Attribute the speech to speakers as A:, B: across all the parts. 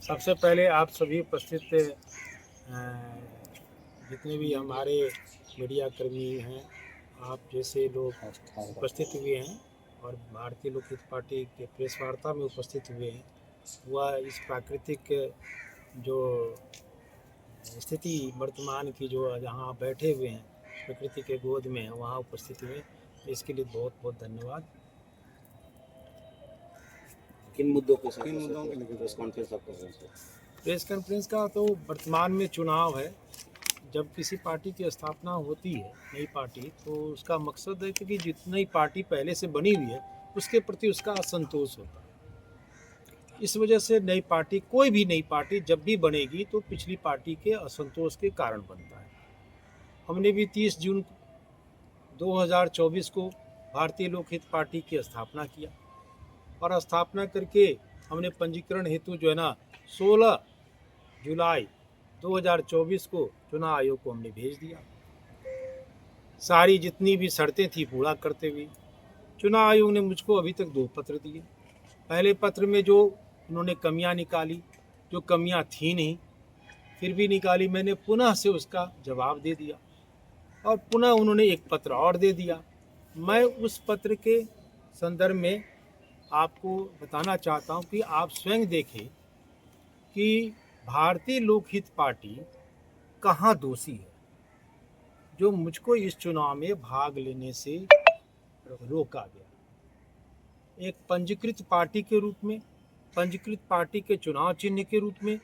A: सबसे पहले आप सभी उपस्थित जितने भी हमारे मीडिया कर्मी हैं, आप जैसे लोग उपस्थित हुए हैं और भारतीय लोक हित पार्टी के प्रेस वार्ता में उपस्थित हुए हैं, वह इस प्राकृतिक जो स्थिति वर्तमान की जो जहाँ बैठे हुए हैं प्रकृति के गोद में हैं वहाँ उपस्थित हुए, इसके लिए बहुत बहुत धन्यवाद।
B: किन मुद्दों के लेकर प्रेस कॉन्फ्रेंस आप कर रहे हैं सर?
A: प्रेस कॉन्फ्रेंस का तो वर्तमान में चुनाव है। जब किसी पार्टी की स्थापना होती है नई पार्टी, तो उसका मकसद है कि जितनी पार्टी पहले से बनी हुई है उसके प्रति उसका असंतोष होता है। इस वजह से नई पार्टी, कोई भी नई पार्टी जब भी बनेगी तो पिछली पार्टी के असंतोष के कारण बनता है। हमने भी 30 जून 2024 को भारतीय लोक हित पार्टी की स्थापना किया और स्थापना करके हमने पंजीकरण हेतु जो है ना 16 जुलाई 2024 को चुनाव आयोग को हमने भेज दिया। सारी जितनी भी शर्तें थी पूरा करते हुए चुनाव आयोग ने मुझको अभी तक 2 पत्र दिए। पहले पत्र में जो उन्होंने कमियां निकाली, जो कमियां थी नहीं, फिर भी निकाली, मैंने पुनः से उसका जवाब दे दिया और पुनः उन्होंने एक पत्र और दे दिया। मैं उस पत्र के संदर्भ में आपको बताना चाहता हूं कि आप स्वयं देखें कि भारतीय लोक हित पार्टी कहाँ दोषी है जो मुझको इस चुनाव में भाग लेने से रोका गया। एक पंजीकृत पार्टी के रूप में, पंजीकृत पार्टी के चुनाव चिन्ह के रूप में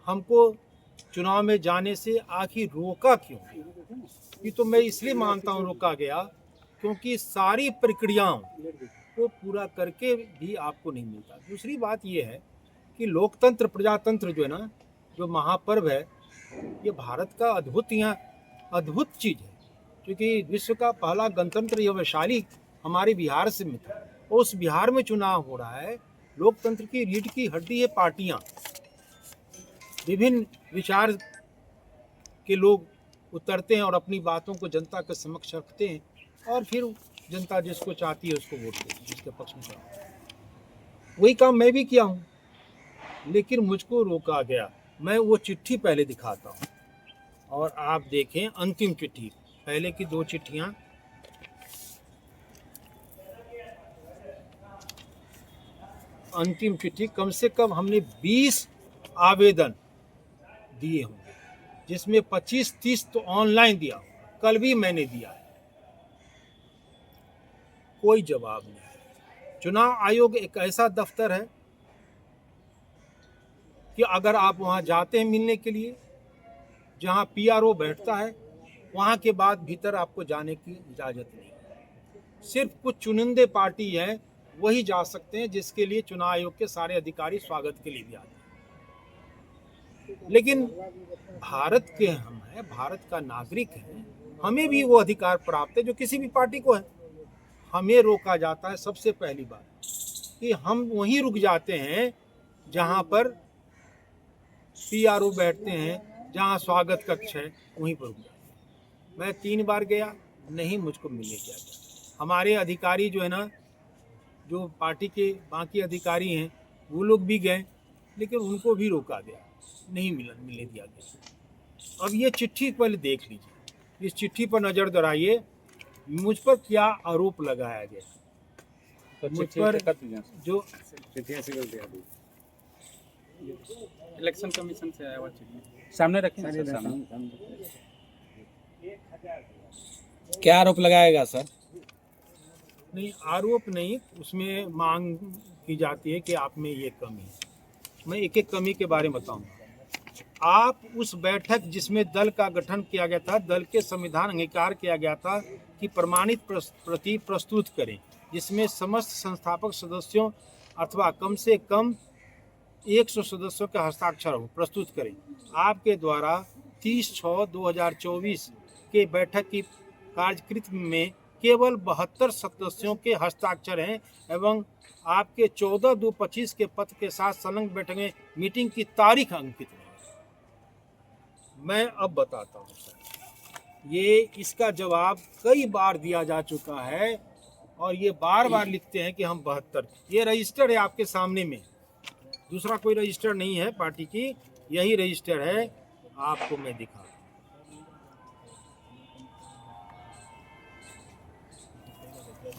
A: हमको चुनाव में जाने से आखिर रोका क्यों? ये तो मैं इसलिए मानता हूँ रोका गया क्योंकि सारी प्रक्रियाओं को पूरा करके भी आपको नहीं मिलता। दूसरी बात ये है कि लोकतंत्र, प्रजातंत्र जो है ना, जो महापर्व है, ये भारत का अद्भुत चीज़ है, क्योंकि विश्व का पहला गणतंत्र यह वैशाली हमारे बिहार से में था और उस बिहार में चुनाव हो रहा है। लोकतंत्र की रीढ़ की हड्डी है पार्टियां, विभिन्न विचार के लोग उतरते हैं और अपनी बातों को जनता के समक्ष रखते हैं और फिर जनता जिसको चाहती है उसको वोट देती है, जिसके पक्ष में चाहती है। वही काम मैं भी किया हूँ, लेकिन मुझको रोका गया। मैं वो चिट्ठी पहले दिखाता हूँ और आप देखें अंतिम चिट्ठी, पहले की 2 चिट्ठियाँ। अंतिम चिट्ठी कम से कम हमने 20 आवेदन दिए होंगे, जिसमें 25-30 तो ऑनलाइन दिया, कल भी मैंने दिया है। कोई जवाब नहीं। चुनाव आयोग एक ऐसा दफ्तर है कि अगर आप वहां जाते हैं मिलने के लिए, जहां पीआरओ बैठता है, वहां के बाद भीतर आपको जाने की इजाज़त नहीं है। सिर्फ कुछ चुनिंदे पार्टी हैं वही जा सकते हैं, जिसके लिए चुनाव आयोग के सारे अधिकारी स्वागत के लिए भी आते हैं। लेकिन भारत के हम हैं, भारत का नागरिक हैं, हमें भी वो अधिकार प्राप्त है जो किसी भी पार्टी को है। हमें रोका जाता है सबसे पहली बात कि हम वहीं रुक जाते हैं जहां पर पीआरओ बैठते हैं, जहां स्वागत कक्ष है, वहीं पर रुक जाते हैं। मैं 3 बार गया, नहीं मुझको मिलने दिया गया। हमारे अधिकारी जो है ना, जो पार्टी के बाकी अधिकारी हैं, वो लोग भी गए, लेकिन उनको भी रोका गया, नहीं मिलने दिया गया। अब ये चिट्ठी पहले देख लीजिए, इस चिट्ठी पर नज़र दौड़ाइए, मुझ पर क्या आरोप लगाया गया। मुझ पर जो
C: इलेक्शन कमीशन से आया हुआ चिट्ठी सामने रखें सर, सामने।
B: क्या आरोप लगाएगा सर?
A: नहीं, आरोप नहीं, उसमें मांग की जाती है कि आप में ये कमी है। मैं एक एक कमी के बारे में बताऊंगा। आप उस बैठक जिसमें दल का गठन किया गया था, दल के संविधान अंगीकार किया गया था कि प्रमाणित प्रति प्रस्तुत करें, जिसमें समस्त संस्थापक सदस्यों अथवा कम से कम 100 सदस्यों के हस्ताक्षर हो, प्रस्तुत करें। आपके द्वारा 30/6/2024 के बैठक की कार्यकृत में केवल 72 सदस्यों के हस्ताक्षर हैं एवं आपके 14/2/25 के पत्र के साथ संलग्न बैठक में मीटिंग की तारीख अंकित है। मैं अब बताता हूँ सर, ये इसका जवाब कई बार दिया जा चुका है और ये बार बार लिखते हैं कि हम 72, ये रजिस्टर है आपके सामने में, दूसरा कोई रजिस्टर नहीं है पार्टी की, यही रजिस्टर है। आपको मैं दिखा,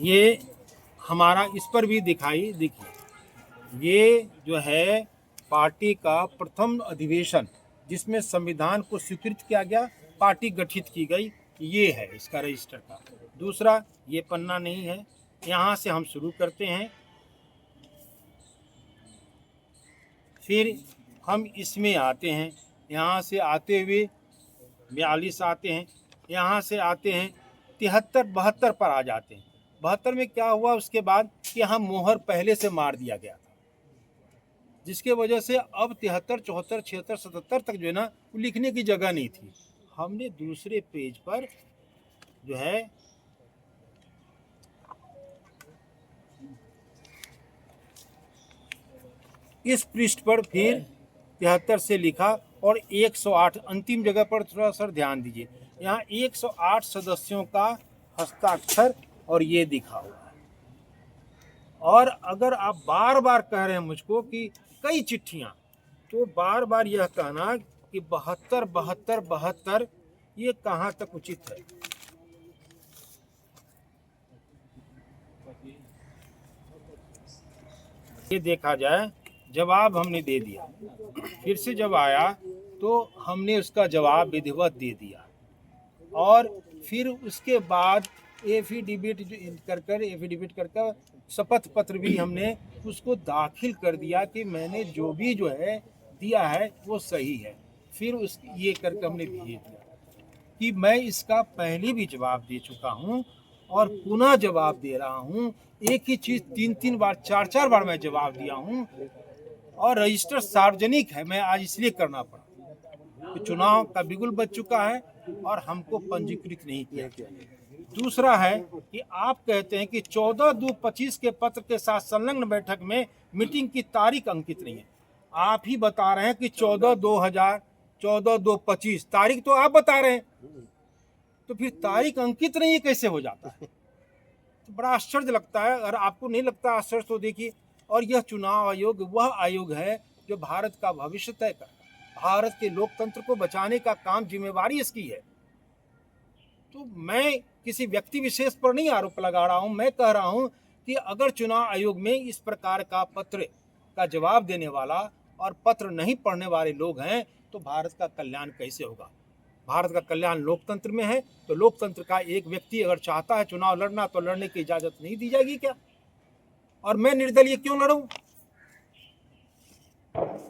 A: ये हमारा इस पर भी दिखाई, देखिए ये जो है पार्टी का प्रथम अधिवेशन जिसमें संविधान को स्वीकृत किया गया, पार्टी गठित की गई, ये है इसका रजिस्टर का। दूसरा ये पन्ना नहीं है। यहाँ से हम शुरू करते हैं, फिर हम इसमें आते हैं, यहाँ से आते हुए 42 आते हैं, यहाँ से आते हैं 73 72 पर आ जाते हैं। 72 में क्या हुआ उसके बाद कि यहाँ मोहर पहले से मार दिया गया था, जिसके वजह से अब 73 74 76 77 तक जो है ना वो लिखने की जगह नहीं थी। हमने दूसरे पेज पर जो है इस पृष्ठ पर फिर 73 से लिखा और 108 अंतिम जगह पर थोड़ा सा ध्यान दीजिए, यहाँ 108 सदस्यों का हस्ताक्षर और ये दिखा हुआ है। और अगर आप बार बार कह रहे हैं मुझको कि कई चिट्ठियां, तो बार बार यह कहना कि 72 72 72 ये कहाँ तक उचित है। ये देखा जाए, जवाब हमने दे दिया, फिर से जब आया तो हमने उसका जवाब विधिवत दे दिया, और फिर उसके बाद एफिडेविट कर कर शपथ पत्र भी हमने उसको दाखिल कर दिया कि मैंने जो भी जो है दिया है वो सही है। फिर उस ये करके हमने भेज दिया कि मैं इसका पहले भी जवाब दे चुका हूँ और पुनः जवाब दे रहा हूँ। एक ही चीज़ 3-3 बार 4-4 बार मैं जवाब दिया हूँ, और रजिस्टर सार्वजनिक है, मैं आज इसलिए करना पड़ा कि चुनाव का बिगुल बच चुका है और हमको पंजीकृत नहीं किया। दूसरा है कि आप कहते हैं कि 14/2/25 के पत्र के साथ संलग्न बैठक में मीटिंग की तारीख अंकित नहीं है। आप ही बता रहे हैं कि 14/2/25 तारीख तो आप बता रहे हैं, तो फिर तारीख अंकित नहीं है कैसे हो जाता है? तो बड़ा आश्चर्य लगता है। अगर आपको नहीं लगता आश्चर्य तो देखिए, और यह चुनाव आयोग वह आयोग है जो भारत का भविष्य तय करता है, भारत के लोकतंत्र को बचाने का काम, जिम्मेवारी इसकी है। तो मैं किसी व्यक्ति विशेष पर नहीं आरोप लगा रहा हूं, मैं कह रहा हूं कि अगर चुनाव आयोग में इस प्रकार का पत्र का जवाब देने वाला और पत्र नहीं पढ़ने वाले लोग हैं तो भारत का कल्याण कैसे होगा? भारत का कल्याण लोकतंत्र में है, तो लोकतंत्र का एक व्यक्ति अगर चाहता है चुनाव लड़ना तो लड़ने की इजाजत नहीं दी जाएगी क्या? और मैं निर्दलीय क्यों लड़ूं?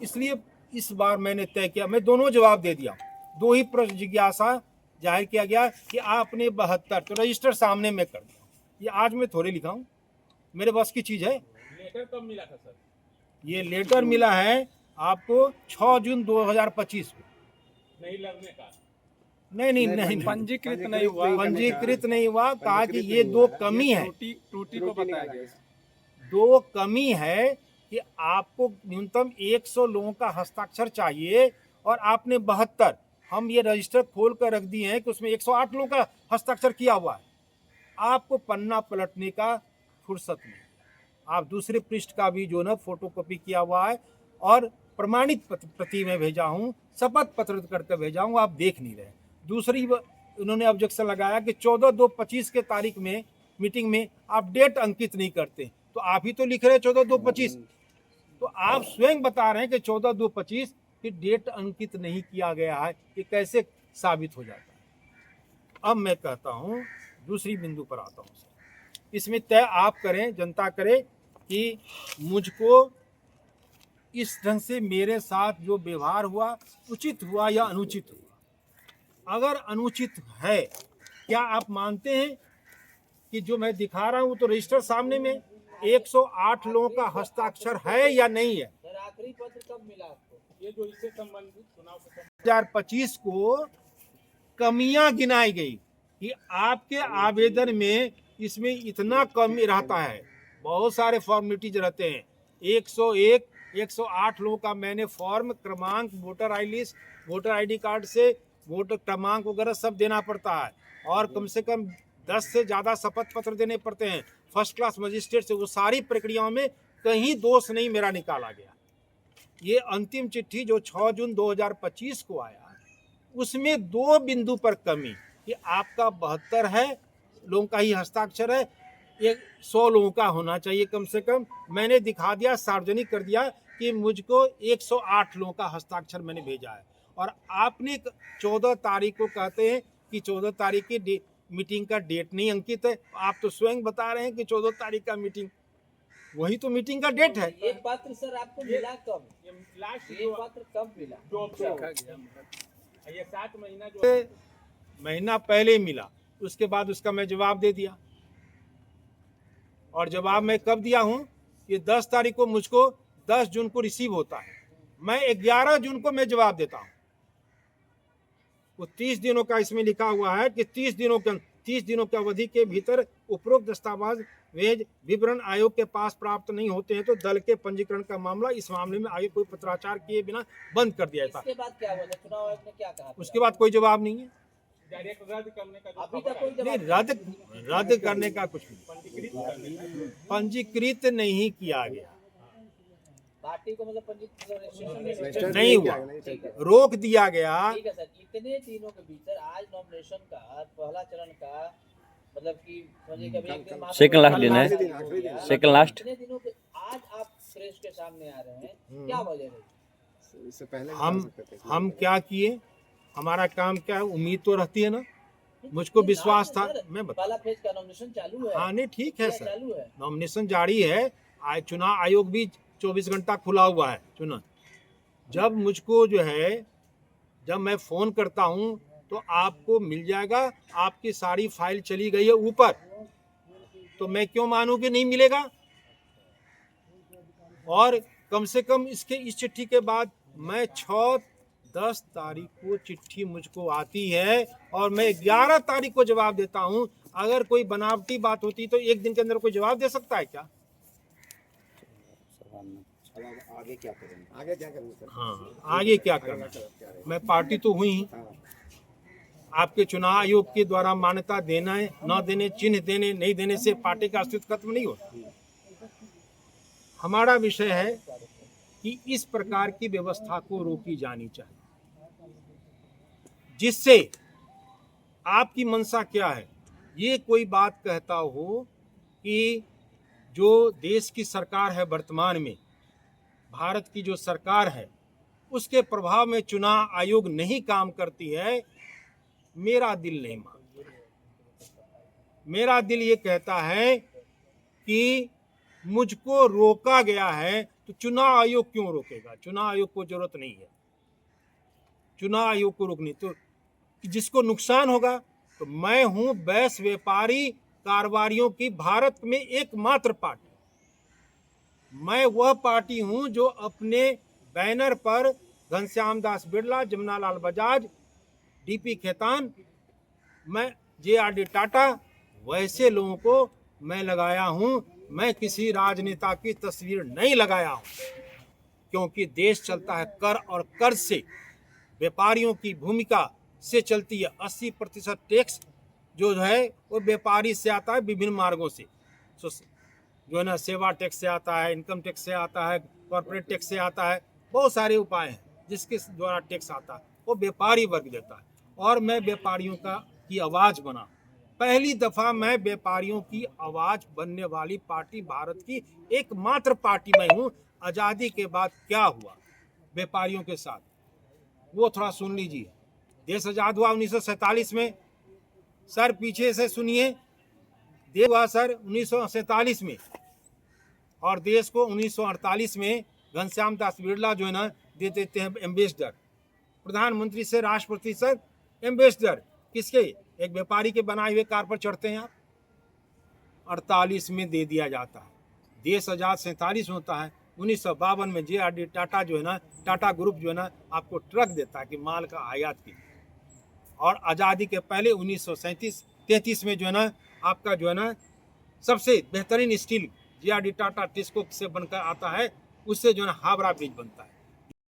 A: इसलिए इस बार मैंने तय किया, मैं दोनों जवाब दे दिया। दो ही प्रश्न जिज्ञासा जाहिर किया गया कि आपने 72, तो रजिस्टर सामने में कर दिया। ये आज मैं थोड़े लिखा हूं, मेरे बस की चीज है।
C: लेटर कब मिला था सर?
A: ये लेटर मिला है आपको 6 जून 2025 को।
C: नहीं लगने का?
A: नहीं,
C: पंजीकृत नहीं हुआ।
A: पंजीकृत नहीं हुआ। कहा कि ये दो कमी है,
C: त्रुटि को बताया गया।
A: दो कमी है कि आपको न्यूनतम 100 लोगों का हस्ताक्षर चाहिए और आपने 72, हम ये रजिस्टर खोल कर रख दिए हैं कि उसमें 108 लोगों का हस्ताक्षर किया हुआ है। आपको पन्ना पलटने का फुर्सत नहीं। आप दूसरे पृष्ठ का भी जो ना फोटोकॉपी किया हुआ है और प्रमाणित प्रति में भेजा हूँ, शपथ पत्र करके भेजा हूँ, आप देख नहीं रहे। दूसरी उन्होंने ऑब्जेक्शन लगाया कि 14/2/25 के तारीख में मीटिंग में आप डेट अंकित नहीं करते, तो आप ही तो लिख रहे हैं 14/2/25, तो आप स्वयं बता रहे हैं कि 14/2/25 की डेट अंकित नहीं किया गया है, ये कैसे साबित हो जाता है? अब मैं कहता हूँ, दूसरी बिंदु पर आता हूँ। इसमें तय आप करें, जनता करे कि मुझको इस ढंग से मेरे साथ जो व्यवहार हुआ उचित हुआ या अनुचित हुआ। अगर अनुचित है, क्या आप मानते हैं कि जो मैं दिखा रहा हूं तो रजिस्टर सामने में 108 लोगों का हस्ताक्षर है या नहीं है?
C: आखिरी पत्र कब मिला आपको? ये जो इससे संबंधित चुनाव से
A: 2025 को कमियां गिनाई गई कि आपके आवेदन में इसमें इतना कमी रहता है, बहुत सारे फॉर्मेलिटीज रहते हैं। 101 108 लोगों का मैंने फॉर्म क्रमांक, voter I list, voter ID card से वोटर क्रमांक वगैरह सब देना पड़ता है, और कम से कम 10 से ज़्यादा शपथ पत्र देने पड़ते हैं फर्स्ट क्लास मजिस्ट्रेट से। वो सारी प्रक्रियाओं में कहीं दोष नहीं मेरा निकाला गया। ये अंतिम चिट्ठी जो 6 जून 2025 को आया, उसमें 2 बिंदु पर कमी कि आपका 72 है लोगों का ही हस्ताक्षर है, ये 100 लोगों का होना चाहिए कम से कम। मैंने दिखा दिया, सार्वजनिक कर दिया कि मुझको 108 लोगों का हस्ताक्षर मैंने भेजा है। और आपने 14 तारीख को कहते हैं कि 14 तारीख की मीटिंग का डेट नहीं अंकित है। आप तो स्वयं बता रहे हैं कि 14 तारीख का मीटिंग, वही तो मीटिंग का डेट है।
D: ये पत्र सर आपको मिला कब? ये पत्र कब मिला?
C: ये 7 महीना जो
A: महीना पहले मिला, उसके बाद उसका मैं जवाब दे दिया। और जवाब मैं कब दिया हूं? ये 10 तारीख को मुझको 10 जून को रिसीव होता है, मैं 11 जून को मैं जवाब देता हूं। वो 30 दिनों का इसमें लिखा हुआ है कि 30 दिनों की अवधि के भीतर उपरोक्त दस्तावेज विवरण आयोग के पास प्राप्त नहीं होते हैं तो दल के पंजीकरण का मामला, इस मामले में आयोग कोई पत्राचार किए बिना बंद कर दिया था।
D: इसके बाद क्या हुआ? चुनाव आयोग ने क्या कहा?
A: उसके बाद कोई जवाब नहीं है।
C: डायरेक्ट रद्द करने का
D: अभी तक कोई
A: नहीं,
D: जवाब
A: रद्द करने का कुछ नहीं, पंजीकृत नहीं किया गया,
D: पार्टी को मतलब पंजीकरण
A: नहीं हुआ, रोक दिया गया।
D: ठीक है सर। इतने दिनों के भीतर आज नॉमिनेशन का पहला चरण का मतलब कि समझिए कि अभी एक दिन
E: सेकंड लास्ट दिन है, सेकंड लास्ट।
D: इतने दिनों के आज आप प्रेस के सामने आ रहे हैं, क्या वजह है?
F: इससे पहले
A: हम क्या किए, हमारा काम क्या है, उम्मीद तो रहती है ना, मुझको विश्वास था। मैं बता,
D: पहला फेज का नॉमिनेशन चालू है।
A: हाँ नहीं ठीक है सर,
D: चालू है,
A: नॉमिनेशन जारी है। आज चुनाव आयोग भी 24 घंटा खुला हुआ है चुनाव। जब मुझको जो है, जब मैं फ़ोन करता हूँ तो आपको मिल जाएगा, आपकी सारी फाइल चली गई है ऊपर, तो मैं क्यों मानूं कि नहीं मिलेगा। और कम से कम इस चिट्ठी के बाद मैं 6-10 तारीख को चिट्ठी मुझको आती है और मैं 11 तारीख को जवाब देता हूँ। अगर कोई बनावटी बात होती तो एक दिन के अंदर कोई जवाब दे सकता है क्या?
B: अब आप आगे क्या करेंगे?
F: आगे क्या करेंगे सर?
A: हाँ, आगे क्या करना है? मैं पार्टी तो हुई ही, आपके चुनाव आयोग के द्वारा मान्यता देना है न देने, चिन्ह देने नहीं देने से पार्टी का अस्तित्व खत्म नहीं होता। हमारा विषय है कि इस प्रकार की व्यवस्था को रोकी जानी चाहिए, जिससे आपकी मंशा क्या है। ये कोई बात कहता हो कि जो देश की सरकार है वर्तमान में, भारत की जो सरकार है, उसके प्रभाव में चुनाव आयोग नहीं काम करती है, मेरा दिल नहीं मानता। मेरा दिल ये कहता है कि मुझको रोका गया है तो चुनाव आयोग क्यों रोकेगा? चुनाव आयोग को जरूरत नहीं है, चुनाव आयोग को रोकनी तो जिसको नुकसान होगा। तो मैं हूं बैस व्यापारी कारोबारियों की भारत में एकमात्र पार्टी। मैं वह पार्टी हूं जो अपने बैनर पर घनश्याम दास बिरला, जमुनालाल बजाज, डीपी खेतान, मैं JRD टाटा, वैसे लोगों को मैं लगाया हूं। मैं किसी राजनेता की तस्वीर नहीं लगाया हूं, क्योंकि देश चलता है कर और कर्ज से, व्यापारियों की भूमिका से चलती है। 80% टैक्स जो है वो व्यापारी से आता है, विभिन्न मार्गों से, जो है ना, सेवा टैक्स से आता है, इनकम टैक्स से आता है, कॉर्पोरेट टैक्स से आता है, बहुत सारे उपाय हैं जिसके द्वारा टैक्स आता है, वो व्यापारी वर्ग देता है। और मैं व्यापारियों की आवाज़ बना, पहली दफ़ा मैं व्यापारियों की आवाज़ बनने वाली पार्टी भारत की एकमात्र पार्टी मैं हूँ। आज़ादी के बाद क्या हुआ व्यापारियों के साथ, वो थोड़ा सुन लीजिए। देश आज़ाद हुआ 1947 में, सर पीछे से सुनिए, देश हुआ सर 1947 में, और देश को 1948 में घनश्याम दास बिरला जो है ना दे देते हैं एम्बेसडर, प्रधानमंत्री से राष्ट्रपति सर एम्बेसडर, किसके? एक व्यापारी के बनाए हुए कार पर चढ़ते हैं आप। 48 में दे दिया जाता है। देश आज़ाद 47 होता है। 1952 में JRD टाटा जो है ना, टाटा ग्रुप जो है ना, आपको ट्रक देता है कि माल का आयात की। और आज़ादी के पहले 1933 में जो है ना, आपका जो है ना सबसे बेहतरीन स्टील JRD टाटा टिस्को से बनकर आता है, उससे जो है ना हावड़ा ब्रिज बनता है।